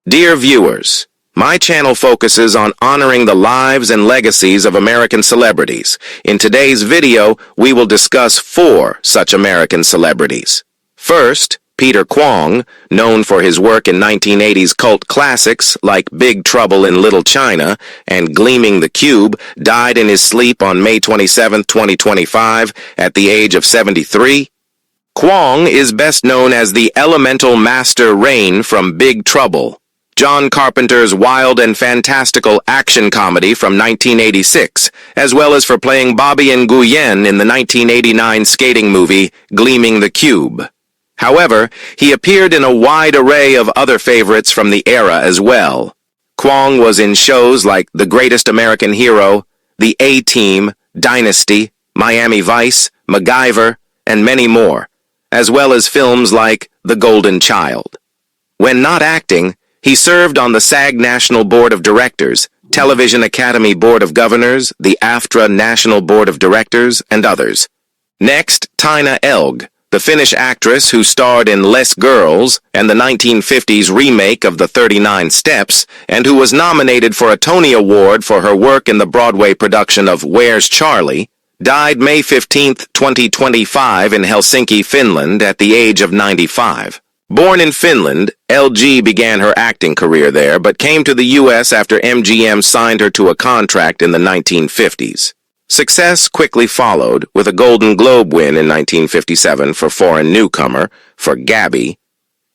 Dear viewers, my channel focuses on honoring the lives and legacies of American celebrities. In today's video, we will discuss 4 such American celebrities. First, Peter Kwong, known for his work in 1980s cult classics like Big Trouble in Little China and Gleaming the Cube, died in his sleep on May 27, 2025, at the age of 73. Kwong is best known as the elemental master Rain from Big Trouble, John Carpenter's wild and fantastical action comedy from 1986, as well as for playing Bobby Nguyen in the 1989 skating movie Gleaming the Cube. However, he appeared in a wide array of other favorites from the era as well. Kwong was in shows like The Greatest American Hero, The A-Team, Dynasty, Miami Vice, MacGyver, and many more, as well as films like The Golden Child. When not acting, he served on the SAG National Board of Directors, Television Academy Board of Governors, the AFTRA National Board of Directors, and others. Next, Taina, the Finnish actress who starred in Less Girls and the 1950s remake of The 39 Steps, and who was nominated for a Tony Award for her work in the Broadway production of Where's Charlie, died May 15, 2025 in Helsinki, Finland at the age of 95. Born in Finland, LG began her acting career there, but came to the U.S. after MGM signed her to a contract in the 1950s. Success quickly followed, with a Golden Globe win in 1957 for Foreign Newcomer, for Gabby,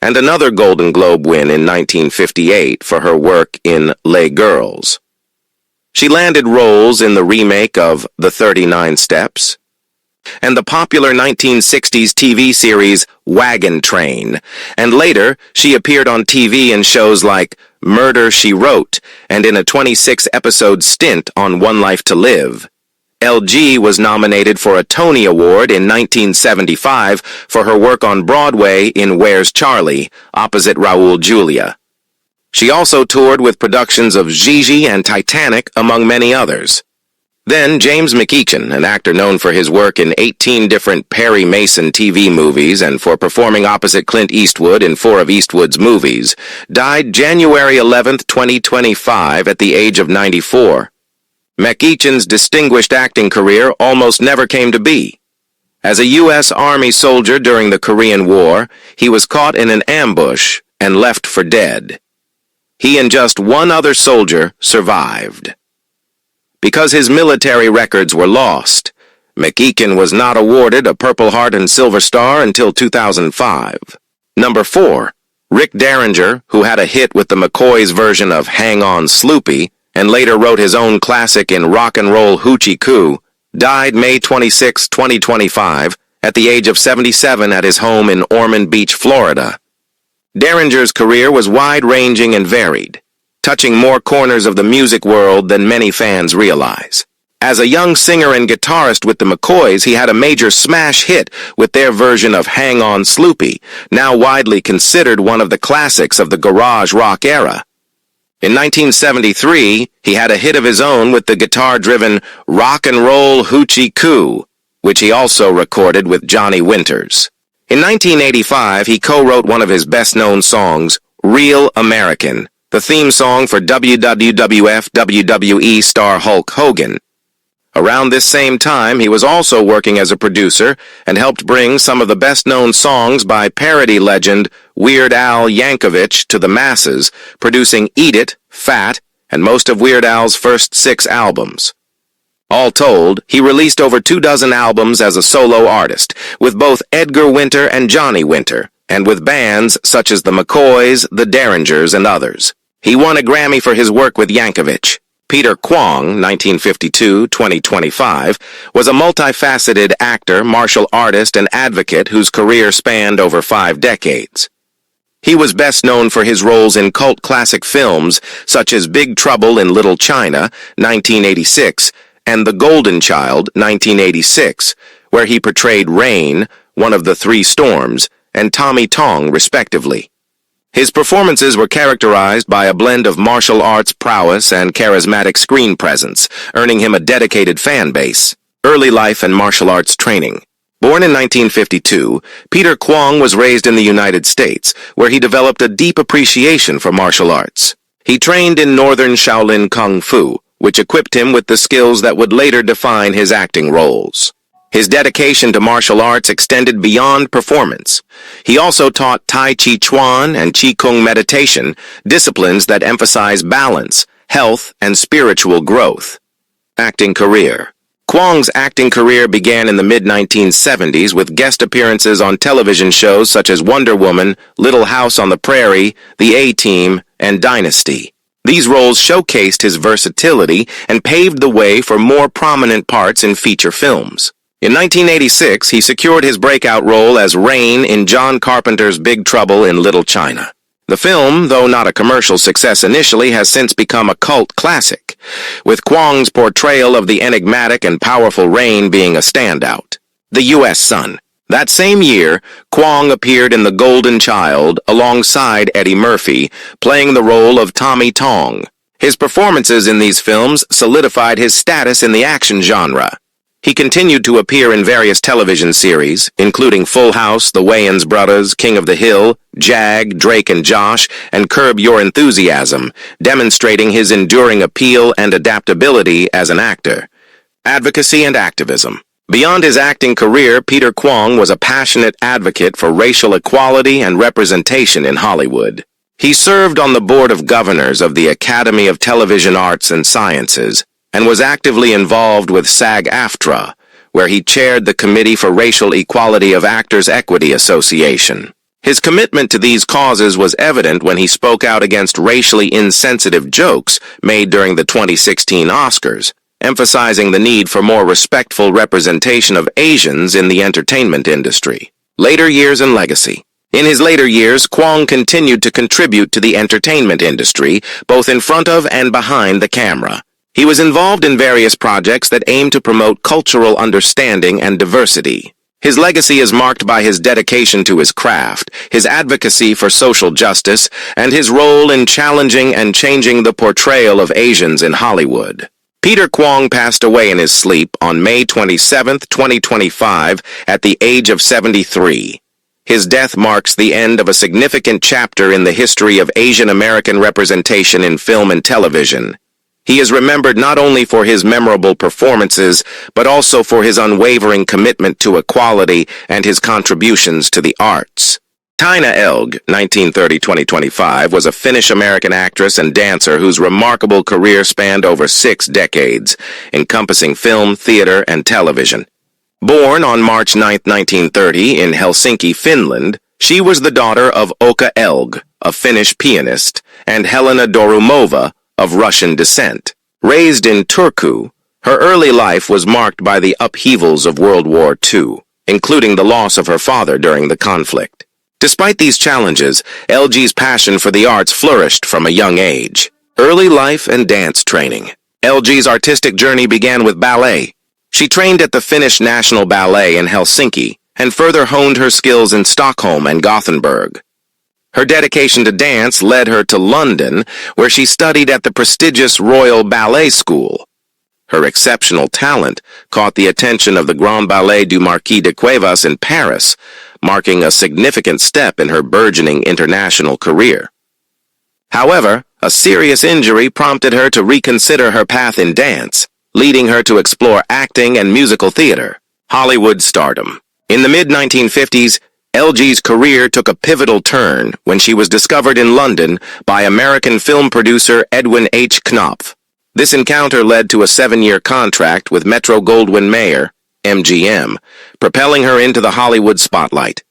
and another Golden Globe win in 1958 for her work in Les Girls. She landed roles in the remake of The 39 Steps and the popular 1960s TV series Wagon Train, and later she appeared on TV in shows like Murder, She Wrote and in a 26-episode stint on One Life to Live. LG was nominated for a Tony Award in 1975 for her work on Broadway in Where's Charlie, opposite Raul Julia. She also toured with productions of Gigi and Titanic, among many others. Then James McEachin, an actor known for his work in 18 different Perry Mason TV movies and for performing opposite Clint Eastwood in 4 of Eastwood's movies, died January 11, 2025 at the age of 94. McEachin's distinguished acting career almost never came to be. As a U.S. Army soldier during the Korean War, he was caught in an ambush and left for dead. He and just one other soldier survived. Because his military records were lost, McEachin was not awarded a Purple Heart and Silver Star until 2005. Number 4. Rick Derringer, who had a hit with the McCoys version of Hang On Sloopy, and later wrote his own classic in Rock and Roll Hoochie Coo, died May 26, 2025, at the age of 77 at his home in Ormond Beach, Florida. Derringer's career was wide-ranging and varied, touching more corners of the music world than many fans realize. As a young singer and guitarist with the McCoys, he had a major smash hit with their version of Hang On Sloopy, now widely considered one of the classics of the garage rock era. In 1973, he had a hit of his own with the guitar-driven Rock and Roll Hoochie Coo, which he also recorded with Johnny Winters. In 1985, he co-wrote one of his best-known songs, Real American, the theme song for WWF WWE star Hulk Hogan. Around this same time, he was also working as a producer and helped bring some of the best-known songs by parody legend Weird Al Yankovic to the masses, producing Eat It, Fat, and most of Weird Al's first 6 albums. All told, he released over 24 albums as a solo artist, with both Edgar Winter and Johnny Winter, and with bands such as the McCoys, the Derringers, and others. He won a Grammy for his work with Yankovic. Peter Kwong, 1952-2025, was a multifaceted actor, martial artist, and advocate whose career spanned over 5 decades. He was best known for his roles in cult classic films such as Big Trouble in Little China, 1986, and The Golden Child, 1986, where he portrayed Rain, one of the 3 storms, and Tommy Tong, respectively. His performances were characterized by a blend of martial arts prowess and charismatic screen presence, earning him a dedicated fan base. Early life and martial arts training. Born in 1952, Peter Kwong was raised in the United States, where he developed a deep appreciation for martial arts. He trained in Northern Shaolin Kung Fu, which equipped him with the skills that would later define his acting roles. His dedication to martial arts extended beyond performance. He also taught Tai Chi Chuan and Qi Kung meditation, disciplines that emphasize balance, health, and spiritual growth. Acting career. Kwong's acting career began in the mid-1970s with guest appearances on television shows such as Wonder Woman, Little House on the Prairie, The A-Team, and Dynasty. These roles showcased his versatility and paved the way for more prominent parts in feature films. In 1986, he secured his breakout role as Rain in John Carpenter's Big Trouble in Little China. The film, though not a commercial success initially, has since become a cult classic, with Kwong's portrayal of the enigmatic and powerful Rain being a standout. The U.S. Sun. That same year, Kwong appeared in The Golden Child alongside Eddie Murphy, playing the role of Tommy Tong. His performances in these films solidified his status in the action genre. He continued to appear in various television series, including Full House, The Wayans Brothers, King of the Hill, Jag, Drake and Josh, and Curb Your Enthusiasm, demonstrating his enduring appeal and adaptability as an actor. Advocacy and activism. Beyond his acting career, Peter Kwong was a passionate advocate for racial equality and representation in Hollywood. He served on the Board of Governors of the Academy of Television Arts and Sciences, and was actively involved with SAG-AFTRA, where he chaired the Committee for Racial Equality of Actors Equity Association. His commitment to these causes was evident when he spoke out against racially insensitive jokes made during the 2016 Oscars, emphasizing the need for more respectful representation of Asians in the entertainment industry. Later years and legacy. In his later years, Kwong continued to contribute to the entertainment industry, both in front of and behind the camera. He was involved in various projects that aim to promote cultural understanding and diversity. His legacy is marked by his dedication to his craft, his advocacy for social justice, and his role in challenging and changing the portrayal of Asians in Hollywood. Peter Kwong passed away in his sleep on May 27, 2025, at the age of 73. His death marks the end of a significant chapter in the history of Asian American representation in film and television. He is remembered not only for his memorable performances, but also for his unwavering commitment to equality and his contributions to the arts. Taina, 1930-2025, was a Finnish-American actress and dancer whose remarkable career spanned over 6 decades, encompassing film, theater, and television. Born on March 9, 1930, in Helsinki, Finland, she was the daughter of Oka Elg, a Finnish pianist, and Helena Dorumova, of Russian descent. Raised in Turku, her early life was marked by the upheavals of World War II, including the loss of her father during the conflict. Despite these challenges, LG's passion for the arts flourished from a young age. Early life and dance training. LG's artistic journey began with ballet. She trained at the Finnish National Ballet in Helsinki and further honed her skills in Stockholm and Gothenburg. Her dedication to dance led her to London, where she studied at the prestigious Royal Ballet School. Her exceptional talent caught the attention of the Grand Ballet du Marquis de Cuevas in Paris, marking a significant step in her burgeoning international career. However, a serious injury prompted her to reconsider her path in dance, leading her to explore acting and musical theater. Hollywood stardom. In the mid-1950s, LG's career took a pivotal turn when she was discovered in London by American film producer Edwin H. Knopf. This encounter led to a 7-year contract with Metro-Goldwyn-Mayer, MGM, propelling her into the Hollywood spotlight.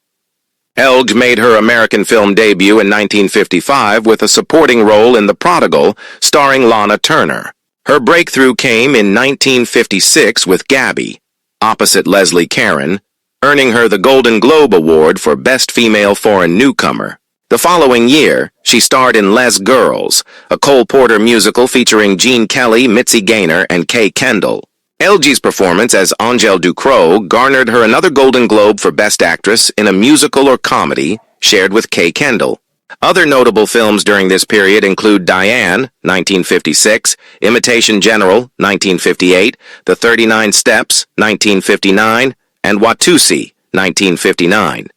Elg made her American film debut in 1955 with a supporting role in The Prodigal, starring Lana Turner. Her breakthrough came in 1956 with Gabby, opposite Leslie Caron, earning her the Golden Globe Award for Best Female Foreign Newcomer. The following year, she starred in Les Girls, a Cole Porter musical featuring Gene Kelly, Mitzi Gaynor, and Kay Kendall. LG's performance as Angèle Ducrot garnered her another Golden Globe for Best Actress in a musical or comedy, shared with Kay Kendall. Other notable films during this period include Diane, 1956, Imitation General, 1958, The 39 Steps, 1959, and Watusi, 1959.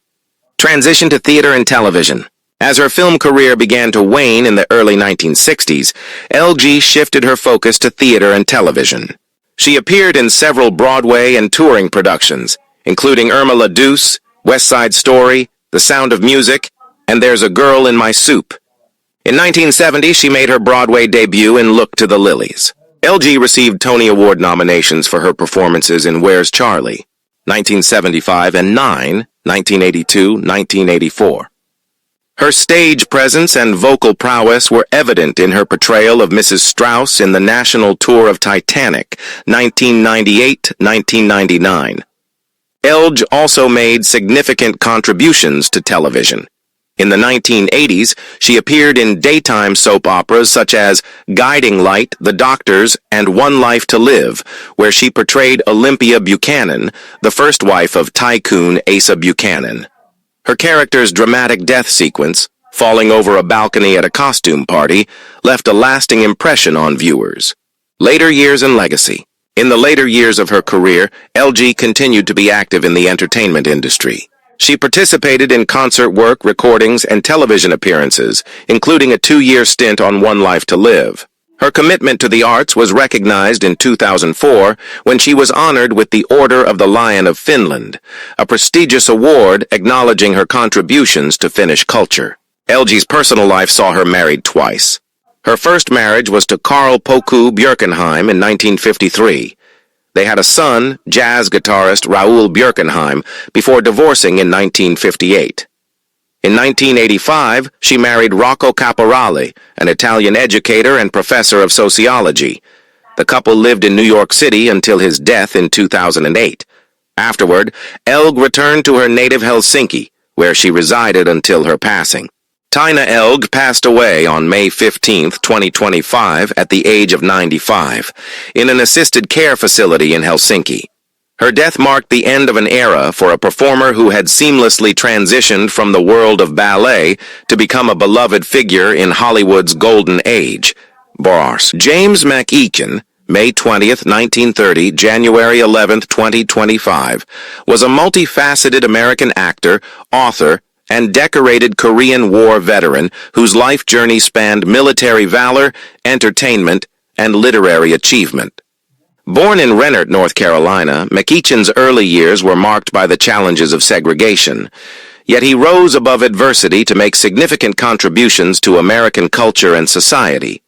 Transition to theater and television. As her film career began to wane in the early 1960s, LG shifted her focus to theater and television. She appeared in several Broadway and touring productions, including Irma La Douce, West Side Story, The Sound of Music, and There's a Girl in My Soup. In 1970, she made her Broadway debut in Look to the Lilies. LG received Tony Award nominations for her performances in Where's Charlie? 1975 and 1982, 1984. Her stage presence and vocal prowess were evident in her portrayal of Mrs. Strauss in the national tour of Titanic, 1998-1999. LG also made significant contributions to television. In the 1980s, she appeared in daytime soap operas such as Guiding Light, The Doctors, and One Life to Live, where she portrayed Olympia Buchanan, the first wife of tycoon Asa Buchanan. Her character's dramatic death sequence, falling over a balcony at a costume party, left a lasting impression on viewers. Later years and legacy. In the later years of her career, LG continued to be active in the entertainment industry. She participated in concert work, recordings, and television appearances, including a 2-year stint on One Life to Live. Her commitment to the arts was recognized in 2004 when she was honored with the Order of the Lion of Finland, a prestigious award acknowledging her contributions to Finnish culture. LG's personal life saw her married twice. Her first marriage was to Carl Poku Björkenheim in 1953. They had a son, jazz guitarist Raoul Björkenheim, before divorcing in 1958. In 1985, she married Rocco Caporale, an Italian educator and professor of sociology. The couple lived in New York City until his death in 2008. Afterward, Elg returned to her native Helsinki, where she resided until her passing. Taina Elg passed away on May 15, 2025, at the age of 95, in an assisted care facility in Helsinki. Her death marked the end of an era for a performer who had seamlessly transitioned from the world of ballet to become a beloved figure in Hollywood's golden age. Bars. James McEachen, May 20, 1930, January 11, 2025, was a multifaceted American actor, author, and decorated Korean War veteran whose life journey spanned military valor, entertainment, and literary achievement. Born in Rennert, North Carolina, McEachen's early years were marked by the challenges of segregation, yet he rose above adversity to make significant contributions to American culture and society.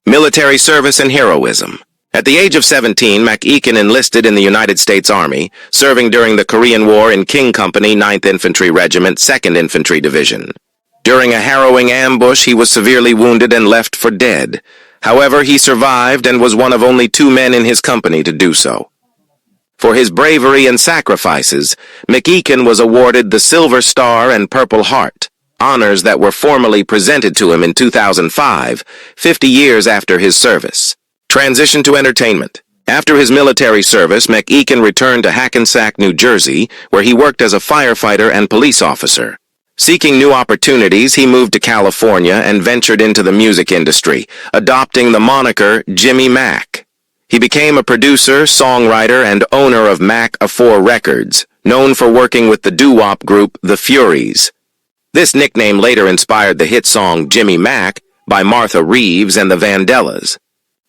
Military service and heroism. At the age of 17, McEachen enlisted in the United States Army, serving during the Korean War in King Company, 9th Infantry Regiment, 2nd Infantry Division. During a harrowing ambush, he was severely wounded and left for dead. However, he survived and was one of only 2 men in his company to do so. For his bravery and sacrifices, McEachen was awarded the Silver Star and Purple Heart, honors that were formally presented to him in 2005, 50 years after his service. Transition to entertainment. After his military service, McEachen returned to Hackensack, New Jersey, where he worked as a firefighter and police officer. Seeking new opportunities, he moved to California and ventured into the music industry, adopting the moniker Jimmy Mac. He became a producer, songwriter, and owner of Mac-A-4 Records, known for working with the doo-wop group The Furies. This nickname later inspired the hit song Jimmy Mac by Martha Reeves and the Vandellas.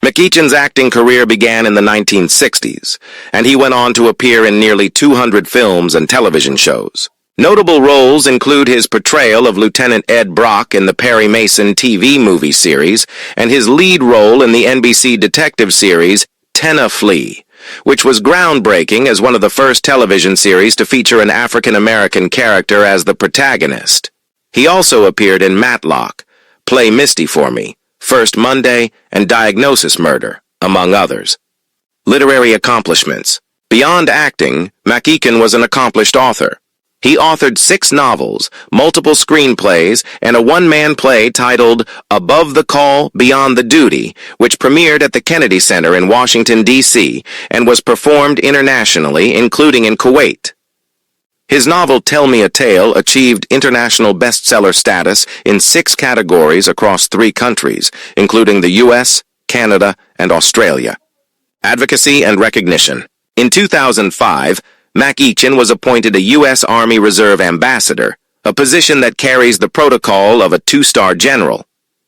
McEachen's acting career began in the 1960s, and he went on to appear in nearly 200 films and television shows. Notable roles include his portrayal of Lieutenant Ed Brock in the Perry Mason TV movie series and his lead role in the NBC detective series Taina, which was groundbreaking as one of the first television series to feature an African-American character as the protagonist. He also appeared in Matlock, Play Misty for Me, First Monday, and Diagnosis Murder, among others. Literary accomplishments. Beyond acting, McEachen was an accomplished author. He authored 6 novels, multiple screenplays, and a one-man play titled Above the Call, Beyond the Duty, which premiered at the Kennedy Center in Washington, D.C., and was performed internationally, including in Kuwait. His novel Tell Me a Tale achieved international bestseller status in 6 categories across 3 countries, including the U.S., Canada, and Australia. Advocacy and recognition. In 2005, MacGyver was appointed a U.S. Army Reserve Ambassador, a position that carries the protocol of a two-star general.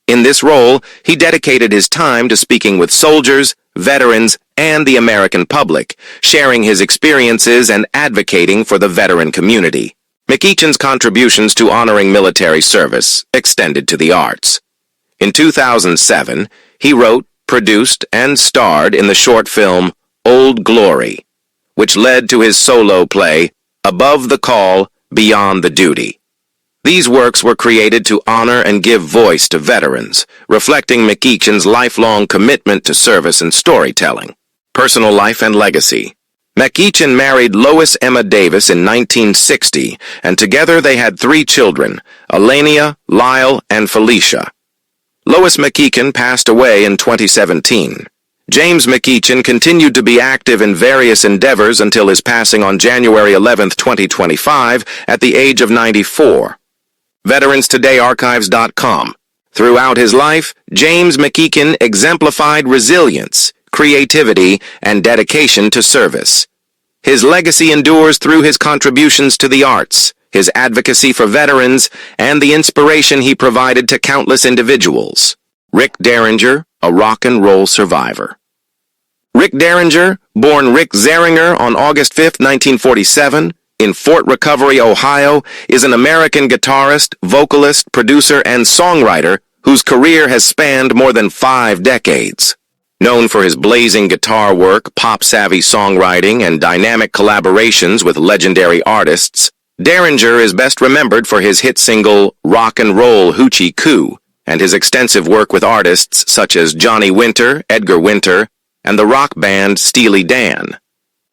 In this role, he dedicated his time to speaking with soldiers, veterans, and the American public, sharing his experiences and advocating for the veteran community. MacGyver's contributions to honoring military service extended to the arts. In 2007, he wrote, produced, and starred in the short film Old Glory, which led to his solo play Above the Call, Beyond the Duty. These works were created to honor and give voice to veterans, reflecting MacGyver's lifelong commitment to service and storytelling. Personal life and legacy. MacGyver married Lois Emma Davis in 1960, and together they had 3 children, Elenia, Lyle, and Felicia. Lois MacGyver passed away in 2017. James MacGyver continued to be active in various endeavors until his passing on January 11, 2025, at the age of 94. VeteransTodayArchives.com. Throughout his life, James MacGyver exemplified resilience, creativity, and dedication to service. His legacy endures through his contributions to the arts, his advocacy for veterans, and the inspiration he provided to countless individuals. Rick Derringer, a rock and roll survivor. Rick Derringer, born Rick Zeringer on August 5, 1947, in Fort Recovery, Ohio, is an American guitarist, vocalist, producer, and songwriter whose career has spanned more than 5 decades. Known for his blazing guitar work, pop-savvy songwriting, and dynamic collaborations with legendary artists, Derringer is best remembered for his hit single Rock and Roll Hoochie Coo and his extensive work with artists such as Johnny Winter, Edgar Winter, and the rock band Steely Dan.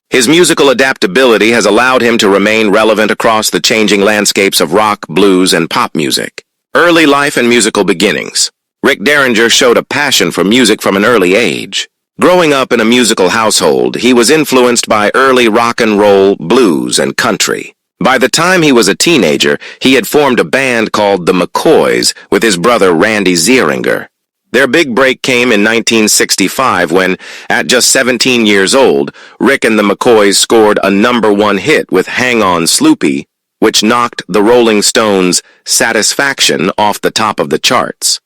His musical adaptability has allowed him to remain relevant across the changing landscapes of rock, blues, and pop music. Early life and musical beginnings. Rick Derringer showed a passion for music from an early age. Growing up in a musical household, he was influenced by early rock and roll, blues, and country. By the time he was a teenager, he had formed a band called the McCoys with his brother Randy Zeringer. Their big break came in 1965 when, at just 17 years old, Rick and the McCoys scored a #1 hit with Hang On Sloopy, which knocked the Rolling Stones' Satisfaction off the top of the charts.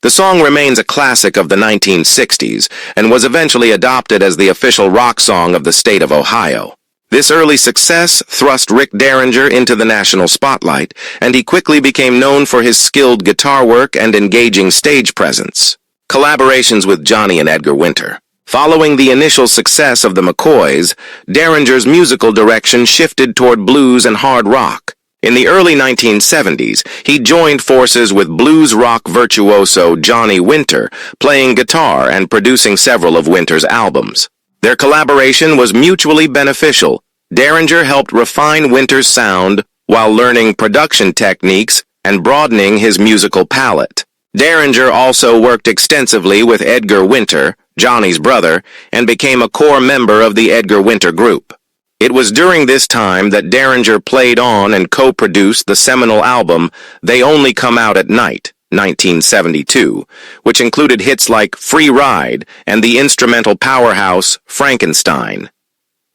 The song remains a classic of the 1960s and was eventually adopted as the official rock song of the state of Ohio. This early success thrust Rick Derringer into the national spotlight, and he quickly became known for his skilled guitar work and engaging stage presence. Collaborations with Johnny and Edgar Winter. Following the initial success of the McCoys, Derringer's musical direction shifted toward blues and hard rock. In the early 1970s, he joined forces with blues rock virtuoso Johnny Winter, playing guitar and producing several of Winter's albums. Their collaboration was mutually beneficial. Derringer helped refine Winter's sound while learning production techniques and broadening his musical palette. Derringer also worked extensively with Edgar Winter, Johnny's brother, and became a core member of the Edgar Winter Group. It was during this time that Derringer played on and co-produced the seminal album They Only Come Out at Night, 1972, which included hits like Free Ride and the instrumental powerhouse Frankenstein.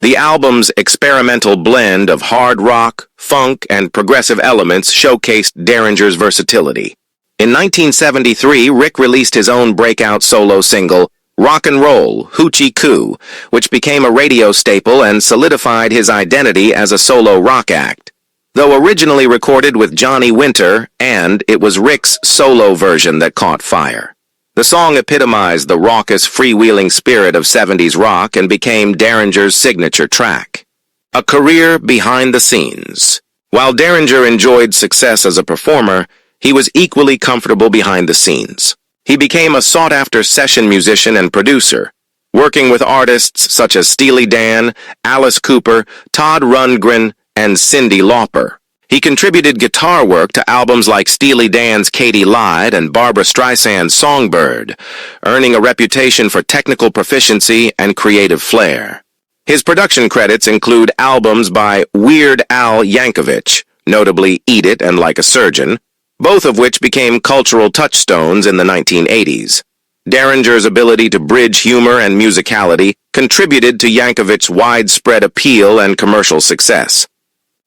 The album's experimental blend of hard rock, funk, and progressive elements showcased Derringer's versatility. In 1973, Rick released his own breakout solo single, Rock and Roll Hoochie Coo, which became a radio staple and solidified his identity as a solo rock act. Though originally recorded with Johnny Winter, and it was Rick's solo version that caught fire. The song epitomized the raucous, freewheeling spirit of 70s rock and became Derringer's signature track. A career behind the scenes. While Derringer enjoyed success as a performer, he was equally comfortable behind the scenes. He became a sought-after session musician and producer, working with artists such as Steely Dan, Alice Cooper, Todd Rundgren, and Cyndi Lauper. He contributed guitar work to albums like Steely Dan's Katy Lied and Barbra Streisand's Songbird, earning a reputation for technical proficiency and creative flair. His production credits include albums by Weird Al Yankovic, notably Eat It and Like a Surgeon, both of which became cultural touchstones in the 1980s. Derringer's ability to bridge humor and musicality contributed to Yankovic's widespread appeal and commercial success.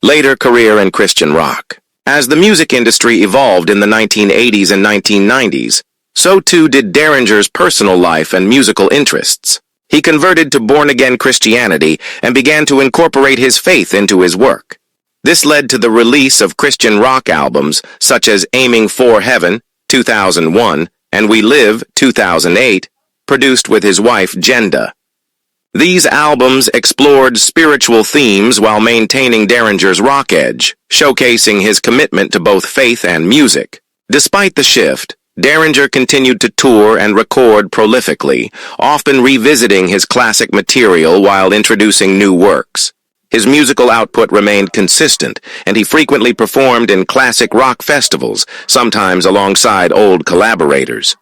Later career in Christian rock. As the music industry evolved in the 1980s and 1990s, so too did Derringer's personal life and musical interests. He converted to born-again Christianity and began to incorporate his faith into his work. This led to the release of Christian rock albums such as Aiming for Heaven, 2001, and We Live, 2008, produced with his wife Jenda. These albums explored spiritual themes while maintaining Derringer's rock edge, showcasing his commitment to both faith and music. Despite the shift, Derringer continued to tour and record prolifically, often revisiting his classic material while introducing new works. His musical output remained consistent, and he frequently performed in classic rock festivals, sometimes alongside old collaborators.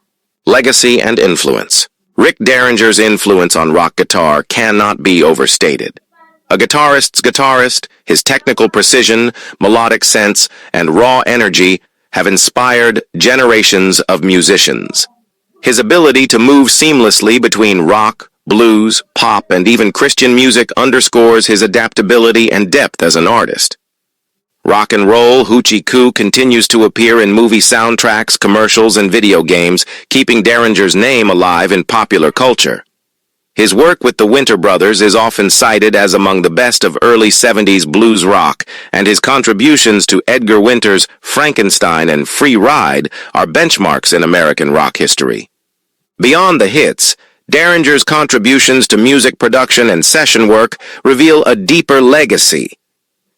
Legacy and influence. Rick Derringer's influence on rock guitar cannot be overstated. A guitarist's guitarist, his technical precision, melodic sense, and raw energy have inspired generations of musicians. His ability to move seamlessly between rock, blues, pop, and even Christian music underscores his adaptability and depth as an artist. Rock and roll Hoochie Coo continues to appear in movie soundtracks, commercials, and video games, keeping Derringer's name alive in popular culture. His work with the Winter Brothers is often cited as among the best of early 70s blues rock, and his contributions to Edgar Winter's Frankenstein and Free Ride are benchmarks in American rock history. Beyond the hits, Derringer's contributions to music production and session work reveal a deeper legacy.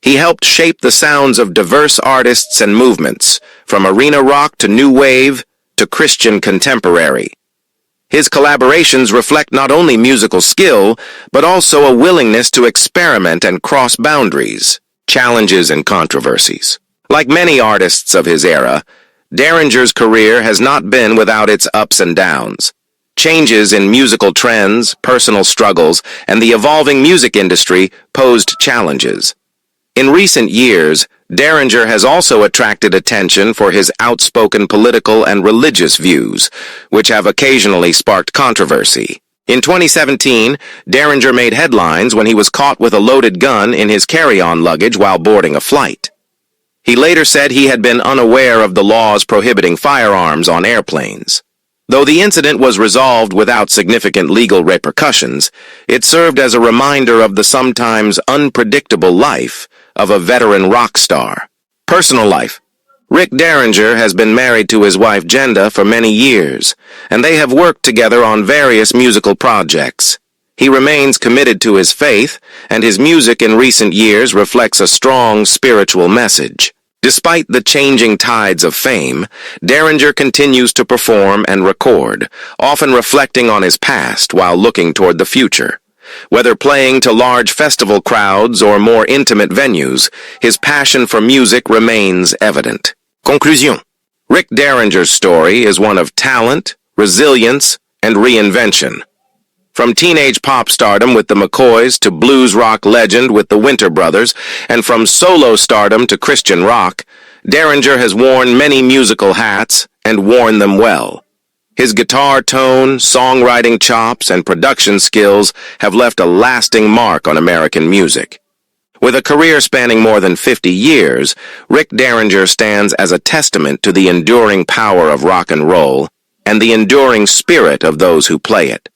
He helped shape the sounds of diverse artists and movements, from arena rock to new wave to Christian contemporary. His collaborations reflect not only musical skill, but also a willingness to experiment and cross boundaries, challenges and controversies. Like many artists of his era, Derringer's career has not been without its ups and downs. Changes in musical trends, personal struggles, and the evolving music industry posed challenges. In recent years, Derringer has also attracted attention for his outspoken political and religious views, which have occasionally sparked controversy. In 2017, Derringer made headlines when he was caught with a loaded gun in his carry-on luggage while boarding a flight. He later said he had been unaware of the laws prohibiting firearms on airplanes. Though the incident was resolved without significant legal repercussions, it served as a reminder of the sometimes unpredictable life of a veteran rock star. Personal life. Rick Derringer has been married to his wife Jenda for many years, and they have worked together on various musical projects. He remains committed to his faith, and his music in recent years reflects a strong spiritual message. Despite the changing tides of fame, Derringer continues to perform and record, often reflecting on his past while looking toward the future. Whether playing to large festival crowds or more intimate venues, his passion for music remains evident. Conclusion. Rick Derringer's story is one of talent, resilience, and reinvention. From teenage pop stardom with the McCoys to blues rock legend with the Winter Brothers, and from solo stardom to Christian rock, Derringer has worn many musical hats and worn them well. His guitar tone, songwriting chops, and production skills have left a lasting mark on American music. With a career spanning more than 50 years, Rick Derringer stands as a testament to the enduring power of rock and roll and the enduring spirit of those who play it.